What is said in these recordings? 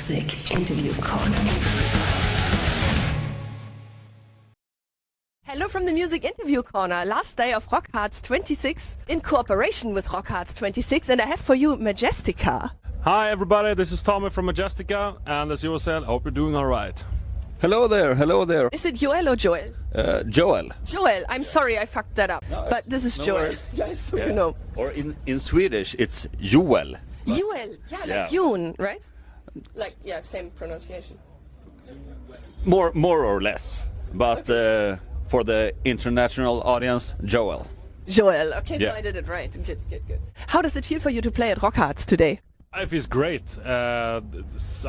Music Interview Corner. Hello from the Music Interview Corner. Last day of Rockharz 26 in cooperation with Rockharz 26, and I have for you Majestica. Hi everybody, this is Tommy from Majestica, and as you said, I hope you're doing all right. Hello there, hello there. Is it Joel or Joel? Joel. Joel, I'm sorry I fucked that up, No, but this is no Joel. worries. Yes, you know. Or in Swedish, it's Joel. Joel, yeah, like Yeah. June, right? Like, yeah, same pronunciation. More or less, but for the international audience, Joel. Joel, okay, Yeah. so I did it right. Good. How does it feel for you to play at Rockharz today? It feels great. I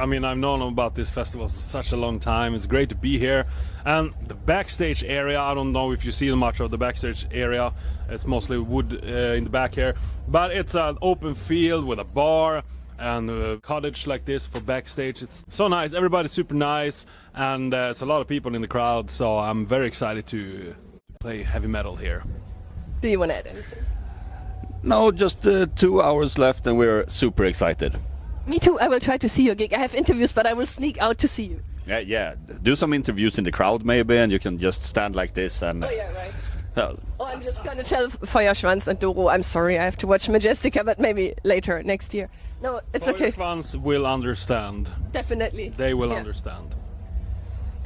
mean, I've known about this festival for such a long time. It's great to be here. And the backstage area, I don't know if you see much of the backstage area. It's mostly wood in the back here. But it's an open field with a bar and a cottage like this for backstage. It's so nice. Everybody's super nice. And it's a lot of people in the crowd. So I'm very excited to play heavy metal here. Do you want to add anything? No, just 2 hours left and we're super excited. Me too, I will try to see your gig. I have interviews, but I will sneak out to see you. Yeah. Do some interviews in the crowd maybe, and you can just stand like this and... Oh yeah, right. Well, Oh, I'm just gonna tell Feuerschwanz and Doro, I'm sorry, I have to watch Majestica, but maybe later, next year. No, it's okay. Fans will understand. Definitely. They will Yeah. understand.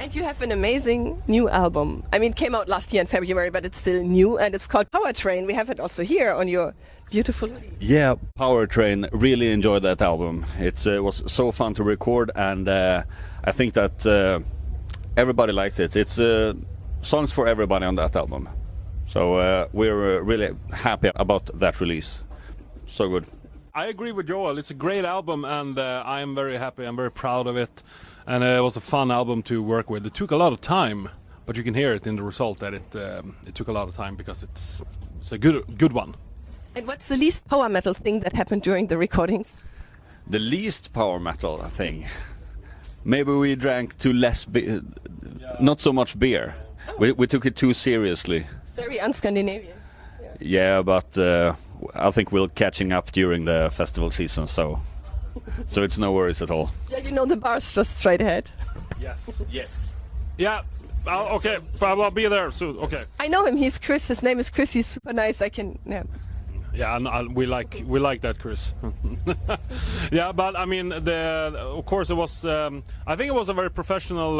And you have an amazing new album. I mean, it came out last year in February, but it's still new, and it's called Powertrain. We have it also here on your beautiful... yeah, Powertrain, really enjoyed that album. It was so fun to record, and I think that everybody likes it. It's songs for everybody on that album. So we're really happy about that release. So good. I agree with Joel. It's a great album, and I am very happy. I'm very proud of it, and it was a fun album to work with. It took a lot of time, but you can hear it in the result that it took a lot of time because it's a good one. And what's the least power metal thing that happened during the recordings? The least power metal thing. Maybe we drank too less not so much beer. We took it too seriously. Very un-Scandinavian. Yeah, but I think we're catching up during the festival season, so it's no worries at all. Yeah, you know the bar's just straight ahead. Yes. Yeah. Okay. I'll be there soon. Okay. I know him. He's Chris. His name is Chris. He's super nice. Yeah. Yeah, and we like that, Chris. Yeah, but I mean, of course, it was. I think it was a very professional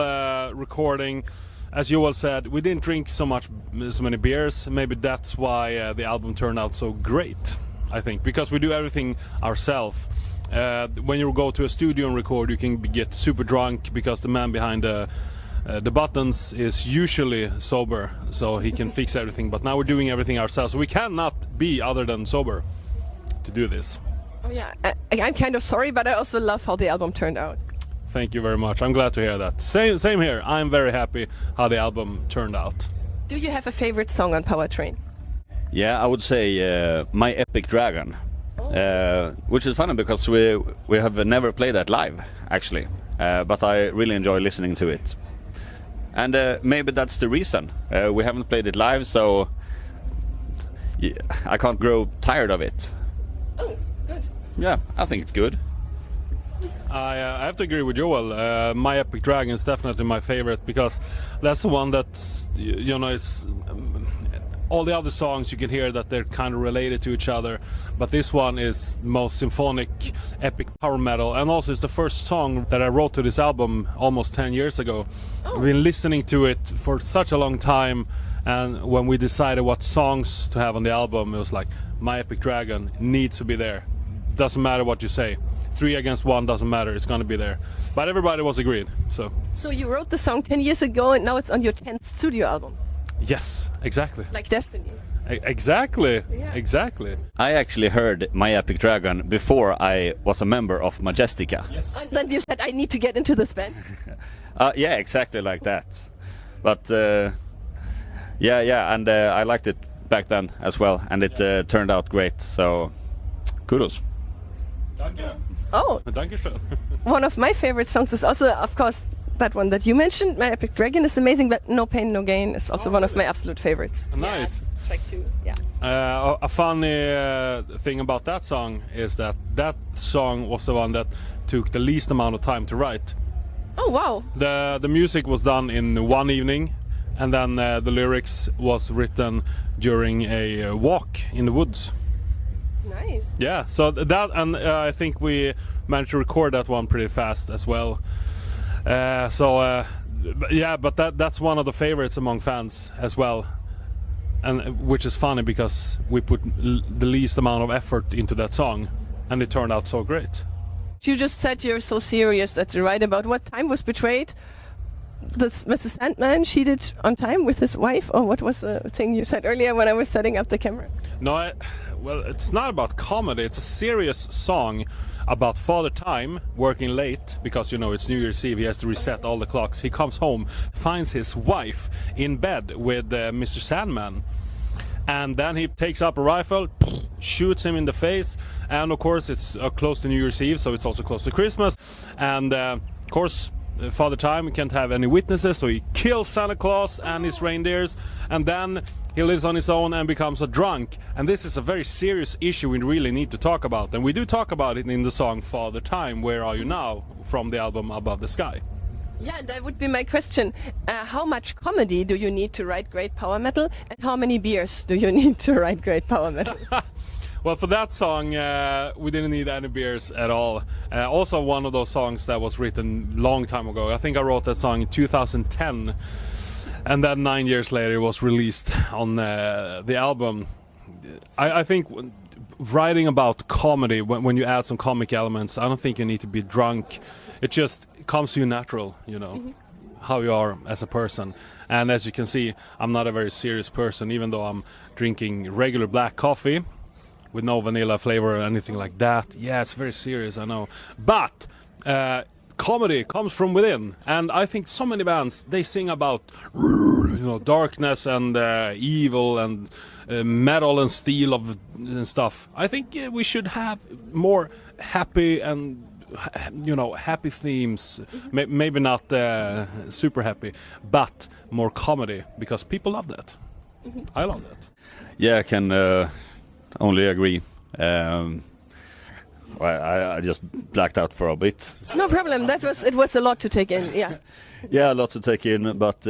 recording. As Joel said, we didn't drink so many beers. Maybe that's why the album turned out so great. I think because we do everything ourselves. When you go to a studio and record, you can get super drunk because the man behind the buttons is usually sober, so he can fix everything. But now we're doing everything ourselves, so we cannot be other than sober to do this. Oh yeah. I'm kind of sorry, but I also love how the album turned out. Thank you very much. I'm glad to hear that. Same here. I'm very happy how the album turned out. Do you have a favorite song on Powertrain? Yeah, I would say My Epic Dragon, which is funny because we have never played that live, actually, but I really enjoy listening to it. And maybe that's the reason. We haven't played it live, so I can't grow tired of it. Oh, good. Yeah, I think it's good. I have to agree with Joel. My Epic Dragon is definitely my favorite because that's the one that's, is all the other songs you can hear that they're kind of related to each other, but this one is most symphonic, epic power metal, and also it's the first song that I wrote to this album almost 10 years ago. I've been listening to it for such a long time, and when we decided what songs to have on the album, it was like, My Epic Dragon needs to be there. Doesn't matter what you say. 3 against 1 doesn't matter, it's gonna be there. But everybody was agreed, so. So you wrote the song 10 years ago, and now it's on your 10th studio album. Yes, exactly. Like Destiny. Exactly, Yeah. exactly. I actually heard My Epic Dragon before I was a member of Majestica. Yes. And then you said, I need to get into this band. Yeah, exactly like that. But yeah, and I liked it back then as well, and it turned out great, so kudos. Danke. Oh, Dankeschön. one of my favorite songs is also, of course, that one that you mentioned, My Epic Dragon, is amazing, but No Pain, No Gain is also one of my absolute favorites. Nice. Yeah, track 2, yeah. A funny thing about that song is that that song was the one that took the least amount of time to write. Oh, wow. The music was done in one evening, and then the lyrics was written during a walk in the woods. Nice. Yeah, so that, and I think we managed to record that one pretty fast as well. But that's one of the favorites among fans as well, and which is funny because we put the least amount of effort into that song, and it turned out so great. You just said you're so serious that you write about what time was betrayed. This Mrs. Sandman cheated on time with his wife, or what was the thing you said earlier when I was setting up the camera? No, well, it's not about comedy. It's a serious song about Father Time working late because, you know, it's New Year's Eve. He has to reset all the clocks. He comes home, finds his wife in bed with Mr. Sandman. And then he takes up a rifle, shoots him in the face. And of course, it's close to New Year's Eve, so it's also close to Christmas. And of course, Father Time can't have any witnesses, so he kills Santa Claus and his reindeers, and then he lives on his own and becomes a drunk. And this is a very serious issue we really need to talk about, and we do talk about it in the song Father Time, Where Are You Now, from the album Above the Sky. Yeah, that would be my question. How much comedy do you need to write great power metal, and how many beers do you need to write great power metal? Well, for that song, we didn't need any beers at all. Also, one of those songs that was written long time ago. I think I wrote that song in 2010, and then 9 years later it was released on the album. I think writing about comedy, when you add some comic elements, I don't think you need to be drunk. It just comes to you natural, you know, how you are as a person. And as you can see, I'm not a very serious person, even though I'm drinking regular black coffee with no vanilla flavor or anything like that. Yeah, it's very serious, I know. But comedy comes from within, and I think so many bands, they sing about, you know, darkness and evil and metal and steel and stuff. I think we should have more happy and, you know, happy themes. Maybe not super happy, but more comedy, because people love that. I love that. Yeah, I can only agree. I just blacked out for a bit. No problem. It was a lot to take in. Yeah. Yeah, a lot to take in, but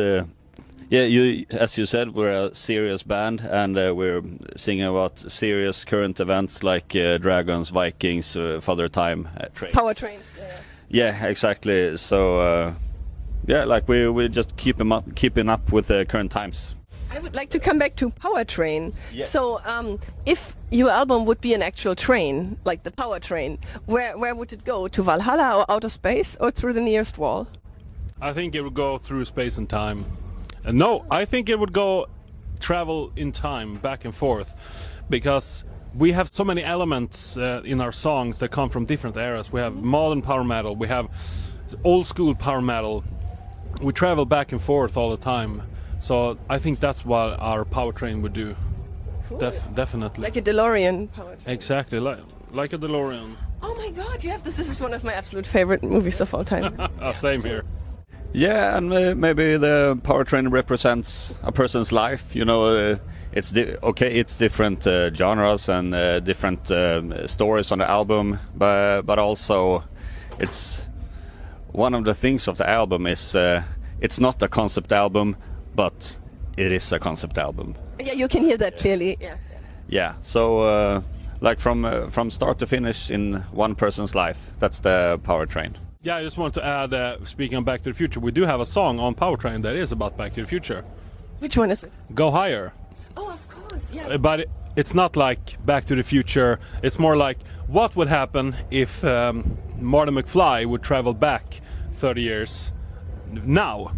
as you said, we're a serious band, and we're singing about serious current events like dragons, Vikings, Father Time, trains. Power trains. Yeah, exactly. So like we just keeping up with the current times. I would like to come back to Power Train. Yes. So, if your album would be an actual train, like the Power Train, where would it go? To Valhalla or outer space, or through the nearest wall? I think it would go through space and time. No, I think it would go travel in time, back and forth, because we have so many elements in our songs that come from different eras. We have modern power metal, we have old school power metal. We travel back and forth all the time. So I think that's what our power train would do. Cool. Definitely. Like a DeLorean power train. Exactly, like a DeLorean. Oh my God, you have this. This is one of my absolute favorite movies of all time. Same here. Yeah, and maybe the power train represents a person's life. You know, it's different genres and different stories on the album, but also it's one of the things of the album is it's not a concept album, but it is a concept album. Yeah, you can hear that clearly. Yeah. Yeah. So like from start to finish in one person's life, that's the power train. Yeah, I just want to add, speaking of Back to the Future, we do have a song on Power Train that is about Back to the Future. Which one is it? Go Higher. Oh, of course, yeah. But it's not like Back to the Future. It's more like what would happen if Marty McFly would travel back 30 years now.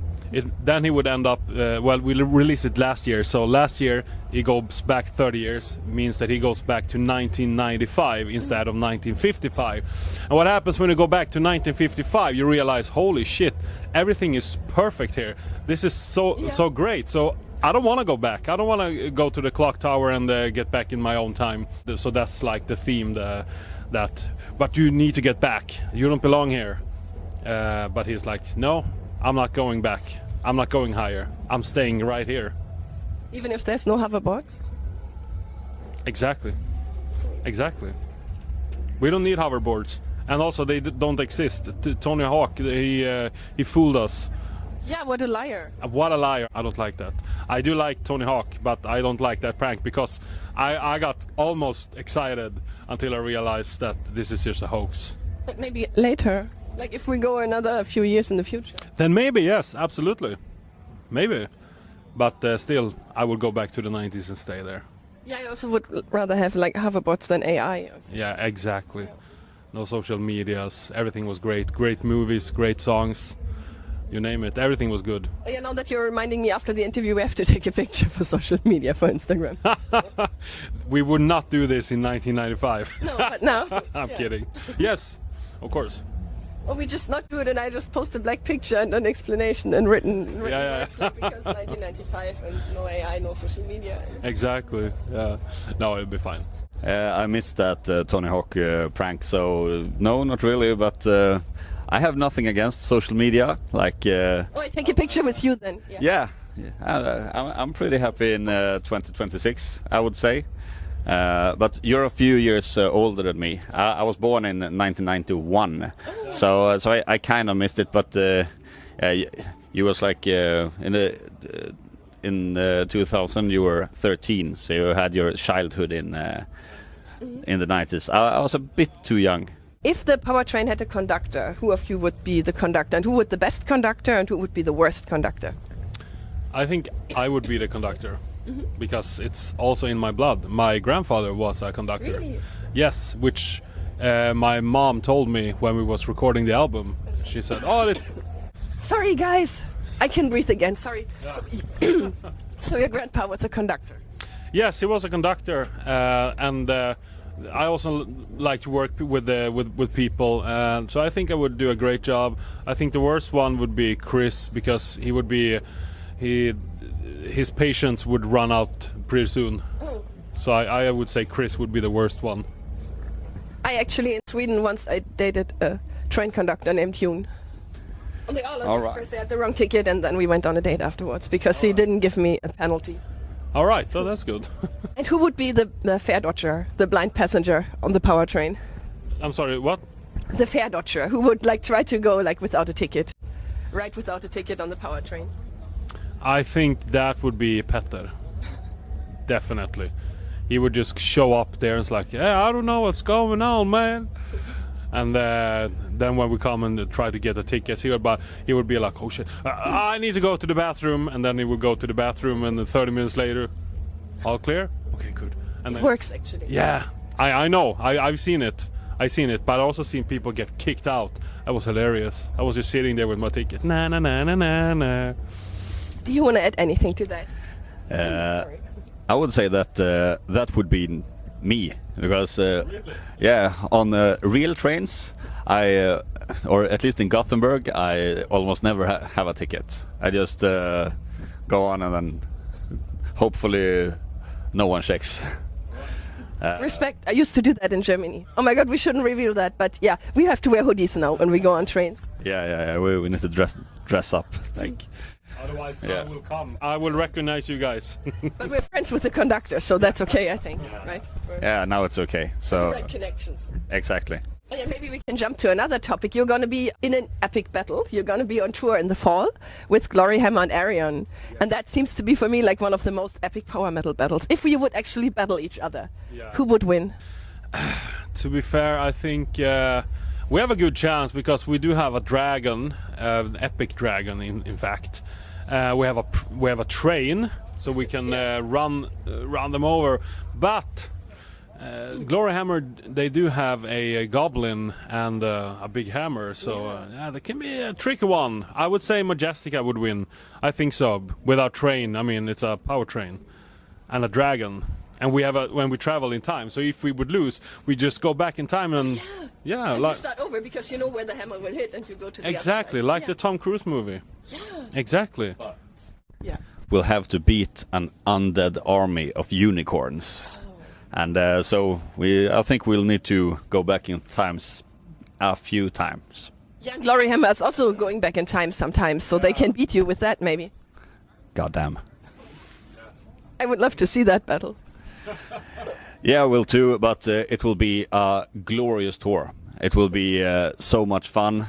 Then he would end up, we released it last year, so last year he goes back 30 years, means that he goes back to 1995 instead of 1955. And what happens when you go back to 1955, you realize, holy shit, everything is perfect here. This is so great. So I don't want to go back. I don't want to go to the clock tower and get back in my own time. So that's like the theme, but you need to get back. You don't belong here. But he's like, no. I'm not going back. I'm not going higher. I'm staying right here. Even if there's no hoverboards? Exactly. Exactly. We don't need hoverboards. And also, they don't exist. Tony Hawk, he fooled us. Yeah, what a liar. What a liar. I don't like that. I do like Tony Hawk, but I don't like that prank because I got almost excited until I realized that this is just a hoax. But maybe later, like if we go another few years in the future. Then maybe, yes, absolutely. Maybe. But still, I will go back to the 90s and stay there. Yeah, I also would rather have like hoverboards than AI. Or something. Yeah, exactly. No social medias. Everything was great. Great movies, great songs. You name it. Everything was good. Oh, yeah, now that you're reminding me after the interview, we have to take a picture for social media, for Instagram. We would not do this in 1995. No, but now. I'm kidding. Yes, of course. Or we just not do it and I just post a black picture and an explanation and written Yeah. words, like, because 1995 and no AI, no social media. Exactly. Yeah. No, it'll be fine. I missed that Tony Hawk prank, so no, not really, but I have nothing against social media. Like, Oh, I take a picture with you then. yeah, I'm pretty happy in 2026, I would say. But you're a few years older than me. I was born in 1991, so I kind of missed it. But you was like in 2000 you were 13, so you had your childhood in the 90s. I was a bit too young. If the powertrain had a conductor, who of you would be the conductor and who would the best conductor and who would be the worst conductor? I think I would be the conductor because it's also in my blood. My grandfather was a conductor. Really? Yes, which my mom told me when we was recording the album. She said, "Oh, it's Sorry, guys. I can breathe again. Sorry. So your grandpa was a conductor. yes, he was a conductor, and I also like to work with people. So I think I would do a great job. I think the worst one would be Chris because he would be his patience would run out pretty soon. Oh. So I would say Chris would be the worst one. I actually, in Sweden, once I dated a train conductor named June. And they all All right. because they had the wrong ticket, and then we went on a date afterwards because he didn't give me a penalty. All right, oh, that's good. And who would be the fare dodger, the blind passenger on the power train? I'm sorry, what? The fare dodger, who would like try to go like without a ticket, right without a ticket on the power train. I think that would be Petter. Definitely. He would just show up there and it's like, yeah, I don't know what's going on, man. And then when we come and try to get the tickets, he would be like, oh shit, I need to go to the bathroom. And then he would go to the bathroom and then 30 minutes later, all clear? Okay, good. And It then, works actually. yeah, I know. I've seen it. I've seen it, but I also seen people get kicked out. That was hilarious. I was just sitting there with my ticket. Na na na na na na. Do you want to add anything to that? Sorry. I would say that that would be me because yeah, on real trains or at least in Gothenburg I almost never have a ticket. I just go on and then hopefully no one checks. Respect. I used to do that in Germany. Oh my god, we shouldn't reveal that, but yeah, we have to wear hoodies now when we go on trains. Yeah, we need to dress up like. Otherwise, Yeah. I will come. I will recognize you guys. But we're friends with the conductor, so that's okay, I think, right? We're Yeah, now it's okay. So right connections. exactly. Oh, yeah, maybe we can jump to another topic. You're going to be in an epic battle. You're going to be on tour in the fall with GLORYHAMMER and ARION. And that seems to be for me like one of the most epic power metal battles. If we would actually battle each other, Yeah. who would win? To be fair, I think we have a good chance because we do have a dragon, an epic dragon. In fact, we have a train, so we can run them over. But GLORYHAMMER, they do have a goblin and a big hammer, so yeah, that can be a tricky one. I would say Majestica would win. I think so. With our train, I mean, it's a power train and a dragon. And we have when we travel in time. So if we would lose, we just go back in time and yeah, And like you start over because you know where the hammer will hit and you go to the exactly other side. like the Tom Cruise movie. Yeah. Exactly. Yeah. We'll have to beat an undead army of unicorns. And so I think we'll need to go back in times a few times. Yeah, GLORYHAMMER is also going back in time sometimes, so they can beat you with that maybe. Goddamn. I would love to see that battle. Yeah, I will too, but it will be a glorious tour. It will be so much fun.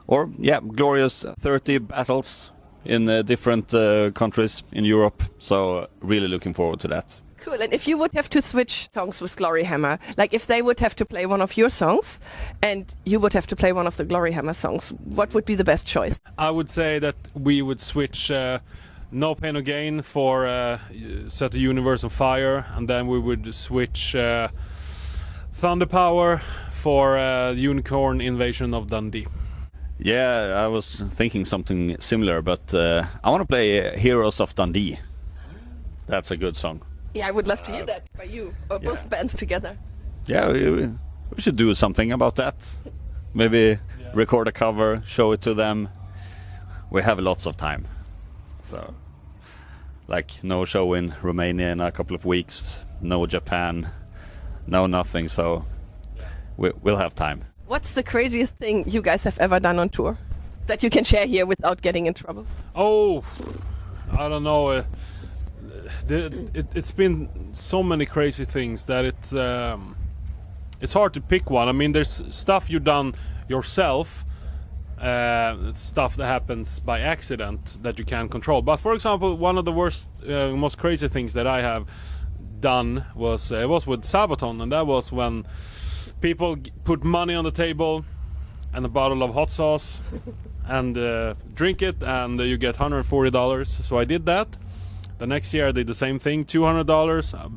Glorious 30 battles in different countries in Europe. So really looking forward to that. Cool. And if you would have to switch songs with GLORYHAMMER, like if they would have to play one of your songs and you would have to play one of the GLORYHAMMER songs, what would be the best choice? I would say that we would switch No Pain No Gain for Set the Universe on Fire, and then we would switch Thunder Power for Unicorn Invasion of Dundee. Yeah, I was thinking something similar, but I want to play Heroes of Dundee. That's a good song. Yeah, I would love to hear that by you or both bands together. Yeah, we should do something about that. Maybe record a cover, show it to them. We have lots of time. So, like, no show in Romania in a couple of weeks, no Japan, no nothing, so we'll have time. What's the craziest thing you guys have ever done on tour that you can share here without getting in trouble? Oh, I don't know. It's been so many crazy things that it's hard to pick one. I mean, there's stuff you've done yourself, stuff that happens by accident that you can't control. But for example, one of the most crazy things that I have done was with Sabaton, and that was when people put money on the table and a bottle of hot sauce and drink it, and you get $140. So I did that. The next year I did the same thing, $200, a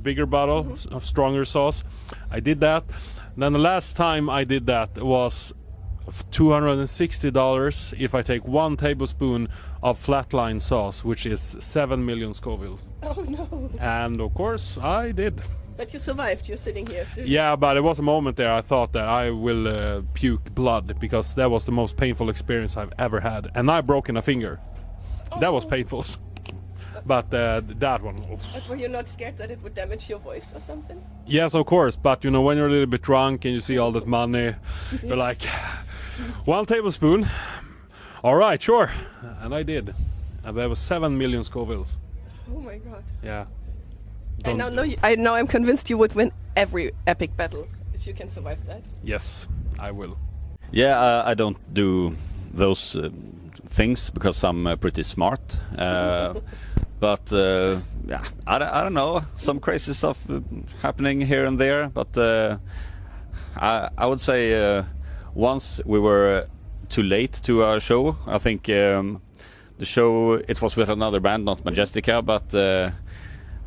bigger bottle of stronger sauce. I did that. Then the last time I did that was $260 if I take 1 tablespoon of flatline sauce, which is 7 million Scoville. Oh no. And of course I did. But you survived, you're sitting here. So Yeah, but there was a moment there I thought that I will puke blood, because that was the most painful experience I've ever had. And I broken a finger. That was painful. But that one. But were you not scared that it would damage your voice or something? Yes, of course. But you know, when you're a little bit drunk and you see all that money, you're like, 1 tablespoon. All right, sure. And I did. And there was 7 million Scovilles. Oh my god. Yeah. I now I'm convinced you would win every epic battle if you can survive that. Yes, I will. Yeah, I don't do those things because I'm pretty smart. But I don't know, some crazy stuff happening here and there. But I would say once we were too late to our show. I think the show, it was with another band, not Majestica, but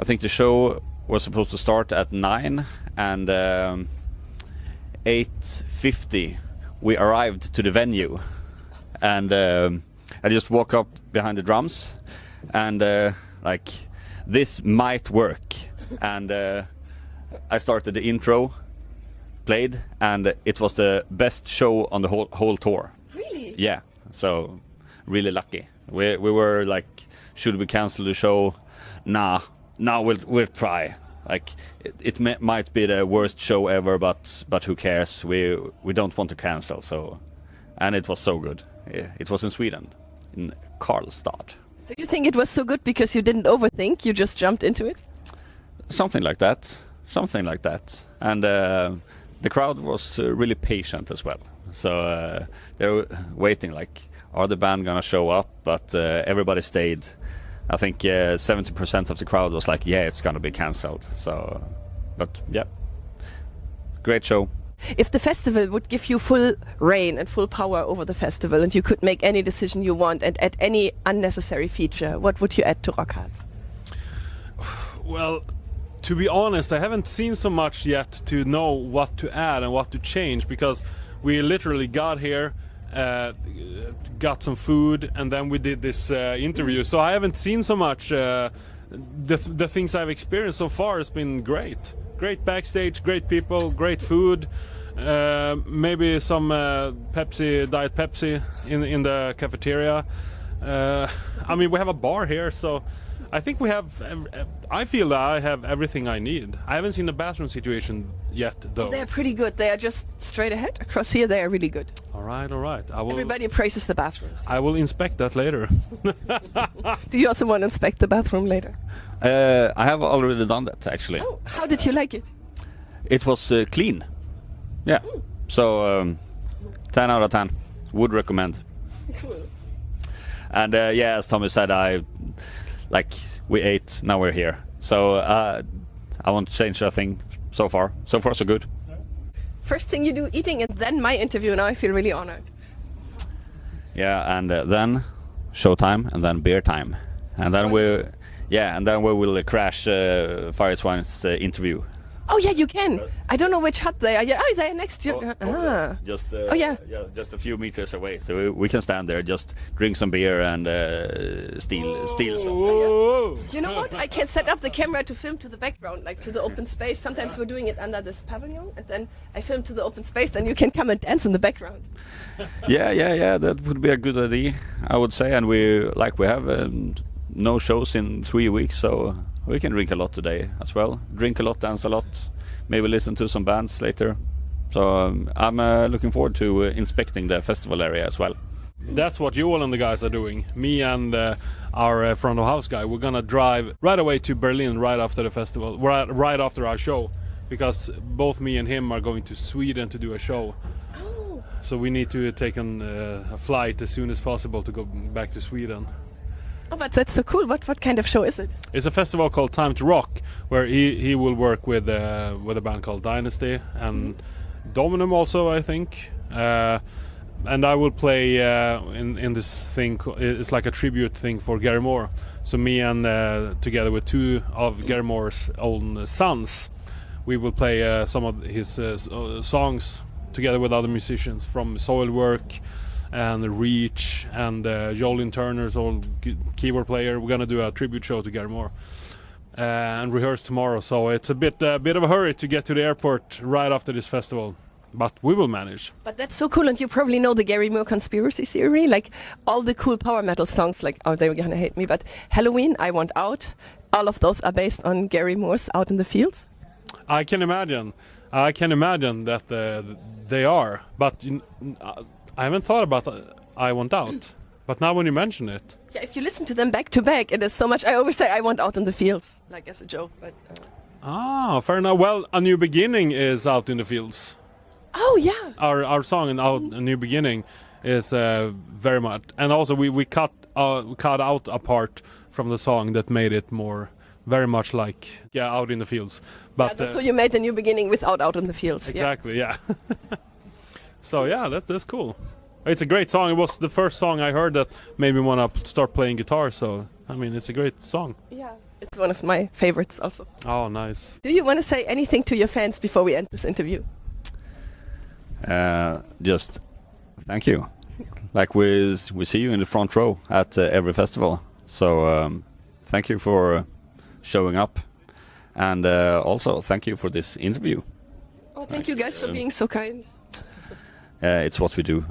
I think the show was supposed to start at 9, and 8:50 we arrived to the venue, and I just walk up behind the drums and like, this might work, and I started the intro, played, and it was the best show on the whole tour. Really? Yeah, so really lucky. We were like, should we cancel the show? Nah, we'll try. Like, it might be the worst show ever, but who cares? We don't want to cancel. So, and it was so good. It was in Sweden, in Karlstad. So you think it was so good because you didn't overthink, you just jumped into it? Something like that. And the crowd was really patient as well. So they were waiting, like, are the band gonna show up? But everybody stayed. I think 70% of the crowd was like, yeah, it's gonna be cancelled. So, but yeah, great show. If the festival would give you full reign and full power over the festival, and you could make any decision you want and add any unnecessary feature, what would you add to Rockharz? Well, to be honest, I haven't seen so much yet to know what to add and what to change, because we literally got here, got some food, and then we did this interview. So I haven't seen so much. The things I've experienced so far has been great. Great backstage, great people, great food. Maybe some Diet Pepsi in the cafeteria. I mean, we have a bar here, so I think we have. I feel that I have everything I need. I haven't seen the bathroom situation yet, though. They're pretty good. They are just straight ahead. Across here, they are really good. All right, all right. I will. Everybody praises the bathrooms. I will inspect that later. Do you also want to inspect the bathroom later? I have already done that, actually. Oh, how did you like it? It was clean. Yeah. So 10 out of 10. Would recommend. Cool. And yeah, as Tommy said, we ate, now we're here. So I won't change a thing so far. So far, so good. First thing you do, eating, and then my interview. Now I feel really honored. Yeah, and then showtime, and then beer time, and then we will crash Fireswine's interview. Oh yeah, you can. I don't know which hut they are. Yeah, they are next to you. Just yeah, just a few meters away, so we can stand there, just drink some beer and steal some. You know what? I can set up the camera to film to the background, like to the open space. Sometimes we're doing it under this pavilion, and then I film to the open space, and you can come and dance in the background. Yeah. That would be a good idea, I would say. And we have no shows in 3 weeks, so we can drink a lot today as well. Drink a lot, dance a lot, maybe listen to some bands later. So I'm looking forward to inspecting the festival area as well. That's what Joel and the guys are doing. Me and our front of house guy, we're gonna drive right away to Berlin right after the festival, right after our show, because both me and him are going to Sweden to do a show. Oh. So we need to take a flight as soon as possible to go back to Sweden. Oh, but that's so cool. What kind of show is it? It's a festival called Time to Rock, where he will work with a band called Dynasty and Dominum also, I think. And I will play in this thing. It's like a tribute thing for Gary Moore. So me and together with two of Gary Moore's own sons, we will play some of his songs together with other musicians from Soilwork and Reach and Jolene Turner's old keyboard player. We're gonna do a tribute show to Gary Moore and rehearse tomorrow. So it's a bit of a hurry to get to the airport right after this festival, but we will manage. But that's so cool, and you probably know the Gary Moore conspiracy theory, like all the cool power metal songs, like, oh, they're gonna hate me, but Halloween, I Want Out, all of those are based on Gary Moore's Out in the Fields. I can imagine that they are, but I haven't thought about I Want Out, but now when you mention it. Yeah, if you listen to them back to back, it is so much. I always say I want Out in the Fields, like as a joke. But fair enough. Well, A New Beginning is Out in the Fields. Oh yeah. Our song in A New Beginning is very much, and also we cut out a part from the song that made it more very much like Out in the Fields. But that's so you made A New Beginning without Out in the Fields. Exactly. Yeah. So yeah, that's cool. It's a great song. It was the first song I heard that made me want to start playing guitar. So I mean, it's a great song. Yeah, it's one of my favorites also. Oh, nice. Do you want to say anything to your fans before we end this interview? Just thank you. Like we see you in the front row at every festival. So thank you for showing up, and also thank you for this interview. Oh, thank you guys for being so kind. It's what we do.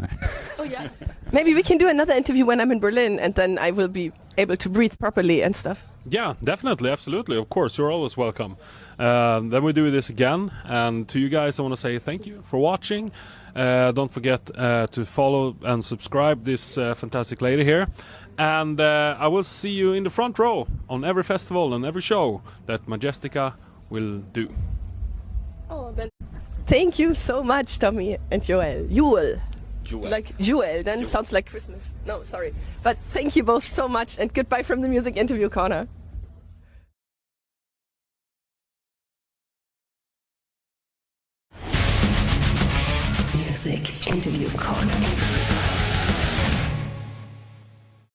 Oh yeah. Maybe we can do another interview when I'm in Berlin, and then I will be able to breathe properly and stuff. Yeah, definitely, absolutely. Of course, you're always welcome. Then we do this again, and to you guys, I want to say thank you for watching. Don't forget to follow and subscribe this fantastic lady here, and I will see you in the front row on every festival and every show that Majestica will do. Oh, then. Thank you so much, Tommy and Joel. Joel. Like Joel, then sounds like Christmas. No, sorry. But thank you both so much, and goodbye from the Music Interview Corner. Music Interview Corner.